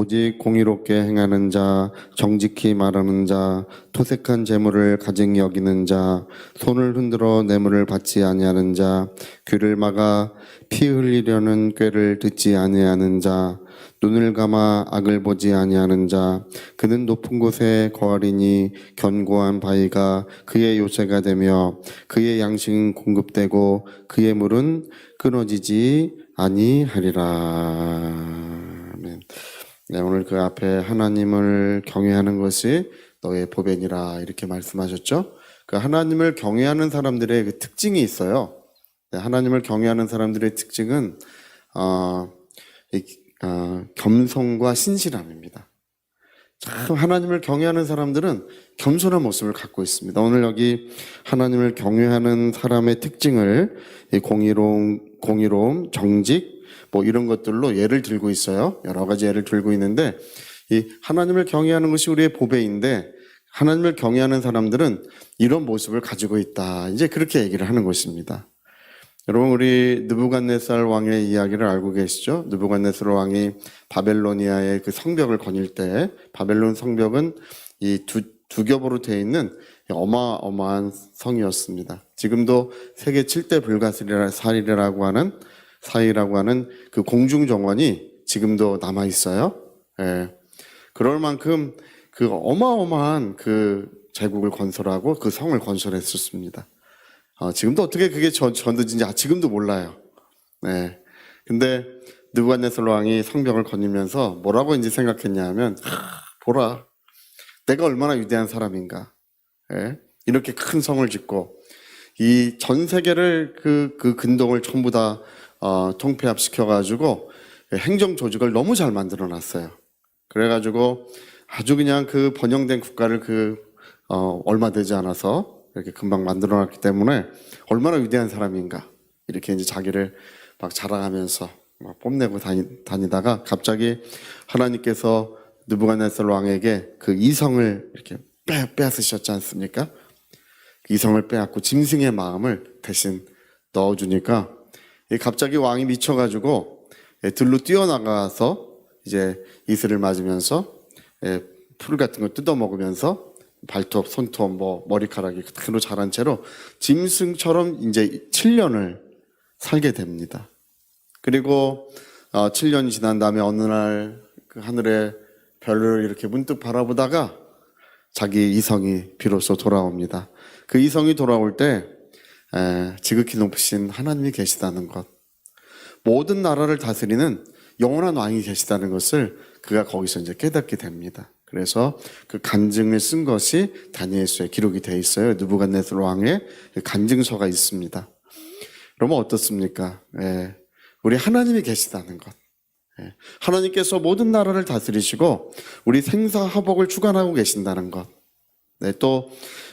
오직 공의롭게 행하는 자, 정직히 말하는 자, 토색한 재물을 가증히 여기는 자, 손을 흔들어 뇌물을 받지 아니하는 자, 귀를 막아 피 흘리려는 꾀를 듣지 아니하는 자, 눈을 감아 악을 보지 아니하는 자, 그는 높은 곳에 거하리니 견고한 바위가 그의 요새가 되며 그의 양식은 공급되고 그의 물은 끊어지지 아니하리라. 아멘. 네, 오늘 그 앞에 하나님을 경외하는 것이 너의 보배니라 이렇게 말씀하셨죠. 그 하나님을 경외하는 사람들의 그 특징이 있어요. 네, 하나님을 경외하는 사람들의 특징은 겸손과 신실함입니다. 참 하나님을 경외하는 사람들은 겸손한 모습을 갖고 있습니다. 오늘 여기 하나님을 경외하는 사람의 특징을 공의로움, 정직 뭐 이런 것들로 예를 들고 있어요. 여러 가지 예를 들고 있는데 이 하나님을 경외하는 것이 우리의 보배인데 하나님을 경외하는 사람들은 이런 모습을 가지고 있다. 이제 그렇게 얘기를 하는 것입니다. 여러분 우리 느부갓네살 왕의 이야기를 알고 계시죠? 느부갓네살 왕이 바벨로니아의 그 성벽을 거닐 때 바벨론 성벽은 이 두 겹으로 되어 있는 어마어마한 성이었습니다. 지금도 세계 7대 불가사리라고 하는 그 공중 정원이 지금도 남아 있어요. 예. 그럴 만큼 그 어마어마한 그 제국을 건설하고 그 성을 건설했었습니다. 지금도 어떻게 그게 전해진지 지금도 몰라요. 네. 근데 느부갓네살 왕이 성벽을 거니면서 뭐라고 이제 생각했냐면 보라, 내가 얼마나 위대한 사람인가. 네. 이렇게 큰 성을 짓고 이 전 세계를 그 근동을 전부 다 통폐합시켜가지고 행정 조직을 너무 잘 만들어놨어요. 그래가지고 아주 그냥 그 번영된 국가를 얼마 되지 않아서 이렇게 금방 만들어놨기 때문에 얼마나 위대한 사람인가 이렇게 이제 자기를 막 자랑하면서 막 뽐내고 다니다가 갑자기 하나님께서 느부갓네살 왕에게 그 이성을 이렇게 빼앗으셨지 않습니까? 그 이성을 빼앗고 짐승의 마음을 대신 넣어주니까 갑자기 왕이 미쳐가지고 들로 뛰어나가서 이제 이슬을 맞으면서 풀 같은 거 뜯어먹으면서 발톱, 손톱, 머리카락이 그대로 자란 채로 짐승처럼 이제 7년을 살게 됩니다. 그리고 7년이 지난 다음에 어느 날 그 하늘에 별을 이렇게 문득 바라보다가 자기 이성이 비로소 돌아옵니다. 그 이성이 돌아올 때 지극히 높으신 하나님이 계시다는 것, 모든 나라를 다스리는 영원한 왕이 계시다는 것을 그가 거기서 이제 깨닫게 됩니다. 그래서 그 간증을 쓴 것이 다니엘서에 기록이 되어 있어요. 느부갓네살 왕의 간증서가 있습니다. 그러면 어떻습니까? 우리 하나님이 계시다는 것. 하나님께서 모든 나라를 다스리시고 우리 생사화복을 주관하고 계신다는 것. 또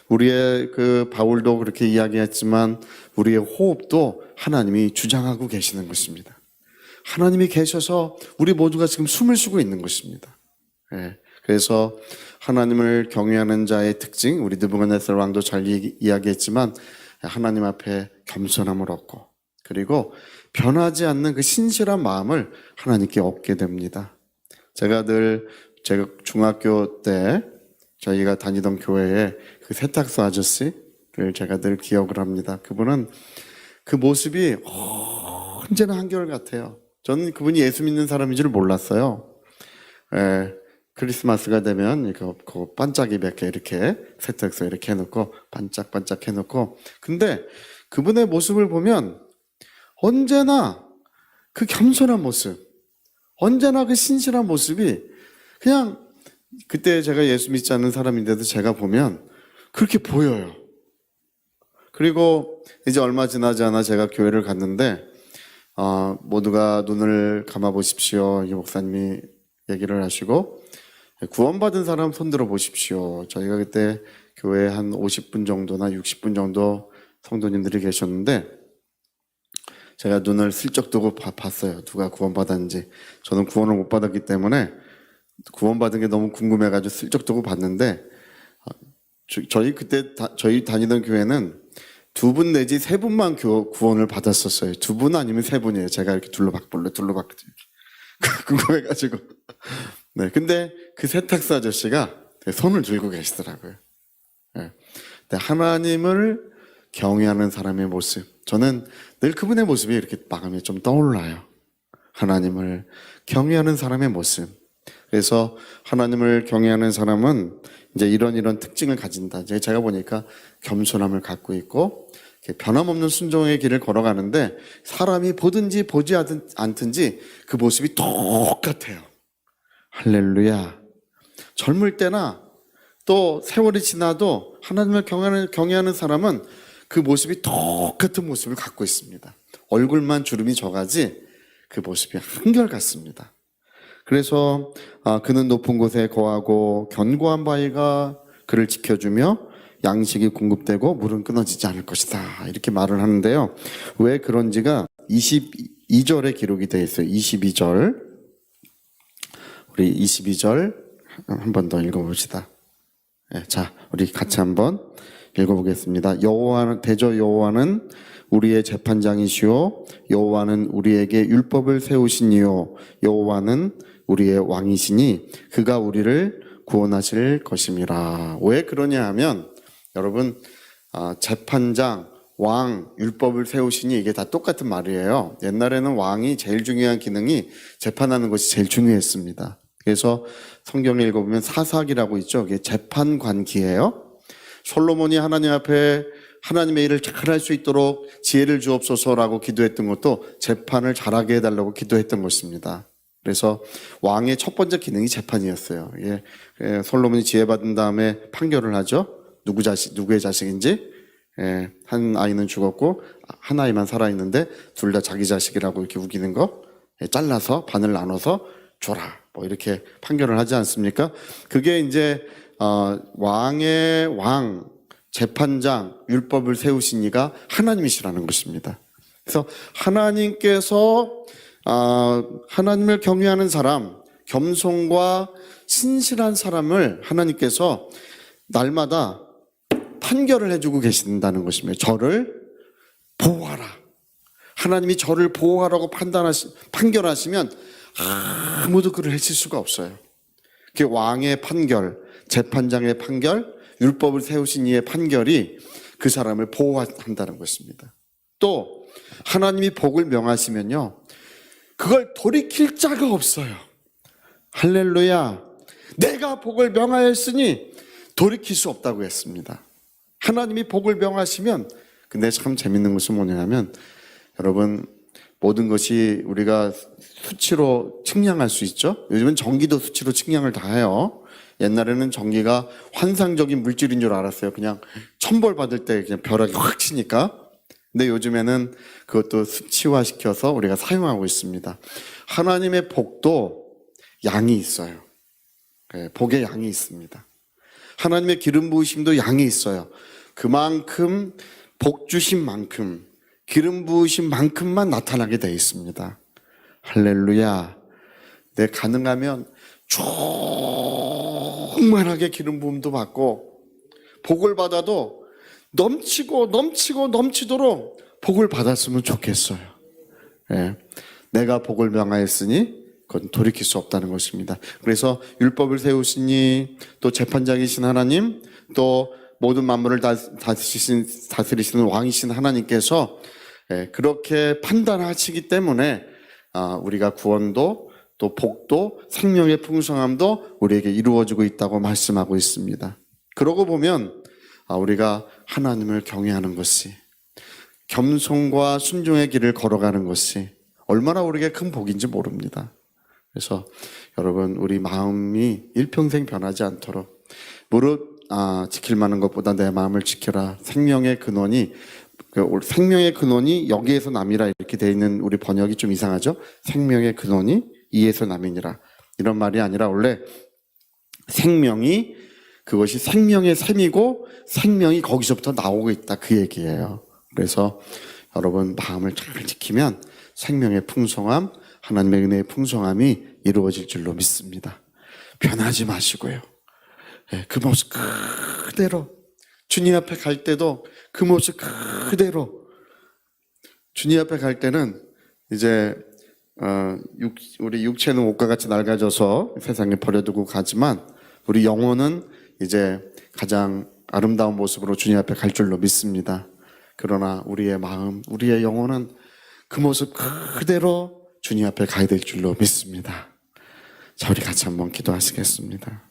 우리의 그 바울도 그렇게 이야기했지만 우리의 호흡도 하나님이 주장하고 계시는 것입니다. 하나님이 계셔서 우리 모두가 지금 숨을 쉬고 있는 것입니다. 그래서 하나님을 경외하는 자의 특징, 우리 느부갓네살 왕도 잘 이야기했지만 하나님 앞에 겸손함을 얻고 그리고 변하지 않는 그 신실한 마음을 하나님께 얻게 됩니다. 제가 중학교 때 저희가 다니던 교회에 그 세탁소 아저씨를 제가 늘 기억을 합니다. 그분은 그 모습이 언제나 한결같아요. 저는 그분이 예수 믿는 사람인 줄 몰랐어요. 크리스마스가 되면 그 반짝이 몇 개 이렇게 세탁소에 이렇게 해놓고 반짝반짝 해놓고 근데 그분의 모습을 보면 언제나 그 겸손한 모습, 언제나 그 신실한 모습이 그냥 그때 제가 예수 믿지 않는 사람인데도 제가 보면 그렇게 보여요. 그리고 이제 얼마 지나지 않아 제가 교회를 갔는데 모두가 눈을 감아 보십시오. 이 목사님이 얘기를 하시고 구원받은 사람 손들어 보십시오. 저희가 그때 교회에 한 50분 정도나 60분 정도 성도님들이 계셨는데 제가 눈을 슬쩍 뜨고 봤어요. 누가 구원받았는지. 저는 구원을 못 받았기 때문에 구원받은 게 너무 궁금해가지고 슬쩍 뜨고 봤는데 저희 다니던 교회는 2분 내지 3분만 구원을 받았었어요. 2분 아니면 3분이에요. 제가 이렇게 둘러봤거든요. 궁금해가지고. 네, 근데 그 세탁소 아저씨가 손을 들고 계시더라고요. 네. 하나님을 경외하는 사람의 모습, 저는 늘 그분의 모습이 이렇게 마음에 좀 떠올라요. 하나님을 경외하는 사람의 모습. 그래서 하나님을 경외하는 사람은 이제 이런 특징을 가진다. 제가 보니까 겸손함을 갖고 있고 변함없는 순종의 길을 걸어가는데 사람이 보든지 보지 않든지 그 모습이 똑같아요. 할렐루야. 젊을 때나 또 세월이 지나도 하나님을 경외하는 사람은 그 모습이 똑같은 모습을 갖고 있습니다. 얼굴만 주름이 져가지 그 모습이 한결같습니다. 그래서 그는 높은 곳에 거하고 견고한 바위가 그를 지켜주며 양식이 공급되고 물은 끊어지지 않을 것이다. 이렇게 말을 하는데요. 왜 그런지가 22절에 기록이 되어 있어요. 22절. 우리 22절 한 번 더 읽어봅시다. 네, 자, 우리 같이 한번 읽어보겠습니다. 대저 여호와는 우리의 재판장이시오. 여호와는 우리에게 율법을 세우시니요. 여호와는 우리의 왕이시니 그가 우리를 구원하실 것임이라. 왜 그러냐 하면 여러분 재판장, 왕, 율법을 세우시니 이게 다 똑같은 말이에요. 옛날에는 왕이 제일 중요한 기능이 재판하는 것이 제일 중요했습니다. 그래서 성경에 읽어보면 사사기라고 있죠. 이게 재판관기예요. 솔로몬이 하나님 앞에 하나님의 일을 잘할 수 있도록 지혜를 주옵소서라고 기도했던 것도 재판을 잘하게 해달라고 기도했던 것입니다. 그래서 왕의 첫 번째 기능이 재판이었어요. 솔로몬이 지혜 받은 다음에 판결을 하죠. 누구의 자식인지. 한 아이는 죽었고 한 아이만 살아있는데 둘 다 자기 자식이라고 이렇게 우기는 거 잘라서 반을 나눠서 줘라. 뭐 이렇게 판결을 하지 않습니까? 그게 이제 왕의 왕, 재판장, 율법을 세우신 이가 하나님이시라는 것입니다. 그래서 하나님께서 하나님을 경외하는 사람, 겸손과 신실한 사람을 하나님께서 날마다 판결을 해주고 계신다는 것입니다. 저를 보호하라. 하나님이 저를 보호하라고 판결하시면 아무도 그를 해칠 수가 없어요. 그 왕의 판결, 재판장의 판결, 율법을 세우신 이의 판결이 그 사람을 보호한다는 것입니다. 또 하나님이 복을 명하시면요, 그걸 돌이킬 자가 없어요. 할렐루야. 내가 복을 명하였으니 돌이킬 수 없다고 했습니다. 하나님이 복을 명하시면, 근데 참 재밌는 것은 뭐냐면 여러분, 모든 것이 우리가 수치로 측량할 수 있죠. 요즘은 전기도 수치로 측량을 다 해요. 옛날에는 전기가 환상적인 물질인 줄 알았어요. 그냥 천벌 받을 때 그냥 벼락이 확 치니까. 근데 요즘에는 그것도 수치화시켜서 우리가 사용하고 있습니다. 하나님의 복도 양이 있어요. 복의 양이 있습니다. 하나님의 기름 부으심도 양이 있어요. 그만큼 복 주신 만큼, 기름 부으신 만큼만 나타나게 되어 있습니다. 할렐루야. 내 가능하면 충만하게 기름 부음도 받고 복을 받아도 넘치도록 복을 받았으면 좋겠어요. 내가 복을 명하였으니 그건 돌이킬 수 없다는 것입니다. 그래서 율법을 세우시니, 또 재판장이신 하나님, 또 모든 만물을 다스리시는 왕이신 하나님께서 그렇게 판단하시기 때문에 우리가 구원도 또 복도 생명의 풍성함도 우리에게 이루어지고 있다고 말씀하고 있습니다. 그러고 보면 우리가 하나님을 경외하는 것이, 겸손과 순종의 길을 걸어가는 것이 얼마나 우리에게 큰 복인지 모릅니다. 그래서 여러분, 우리 마음이 일평생 변하지 않도록 무릇 지킬 만한 것보다 내 마음을 지켜라. 생명의 근원이 여기에서 남이라 이렇게 되어 있는 우리 번역이 좀 이상하죠? 생명의 근원이 이에서 남이니라. 이런 말이 아니라 원래 그것이 생명의 샘이고 생명이 거기서부터 나오고 있다, 그 얘기예요. 그래서 여러분, 마음을 잘 지키면 생명의 풍성함, 하나님의 은혜의 풍성함이 이루어질 줄로 믿습니다. 변하지 마시고요. 그 모습 그대로, 주님 앞에 갈 때도 그 모습 그대로, 주님 앞에 갈 때는 이제 우리 육체는 옷과 같이 낡아져서 세상에 버려두고 가지만 우리 영혼은 이제 가장 아름다운 모습으로 주님 앞에 갈 줄로 믿습니다. 그러나 우리의 마음, 우리의 영혼은 그 모습 그대로 주님 앞에 가야 될 줄로 믿습니다. 자, 우리 같이 한번 기도하시겠습니다.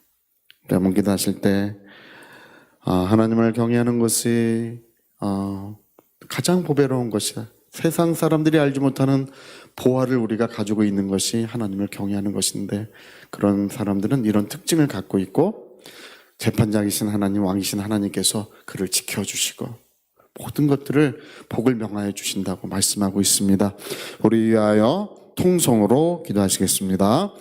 한번 기도하실 때 하나님을 경외하는 것이 가장 보배로운 것이다. 세상 사람들이 알지 못하는 보화를 우리가 가지고 있는 것이 하나님을 경외하는 것인데, 그런 사람들은 이런 특징을 갖고 있고 재판장이신 하나님, 왕이신 하나님께서 그를 지켜주시고 모든 것들을 복을 명하여 주신다고 말씀하고 있습니다. 우리 위하여 통성으로 기도하시겠습니다.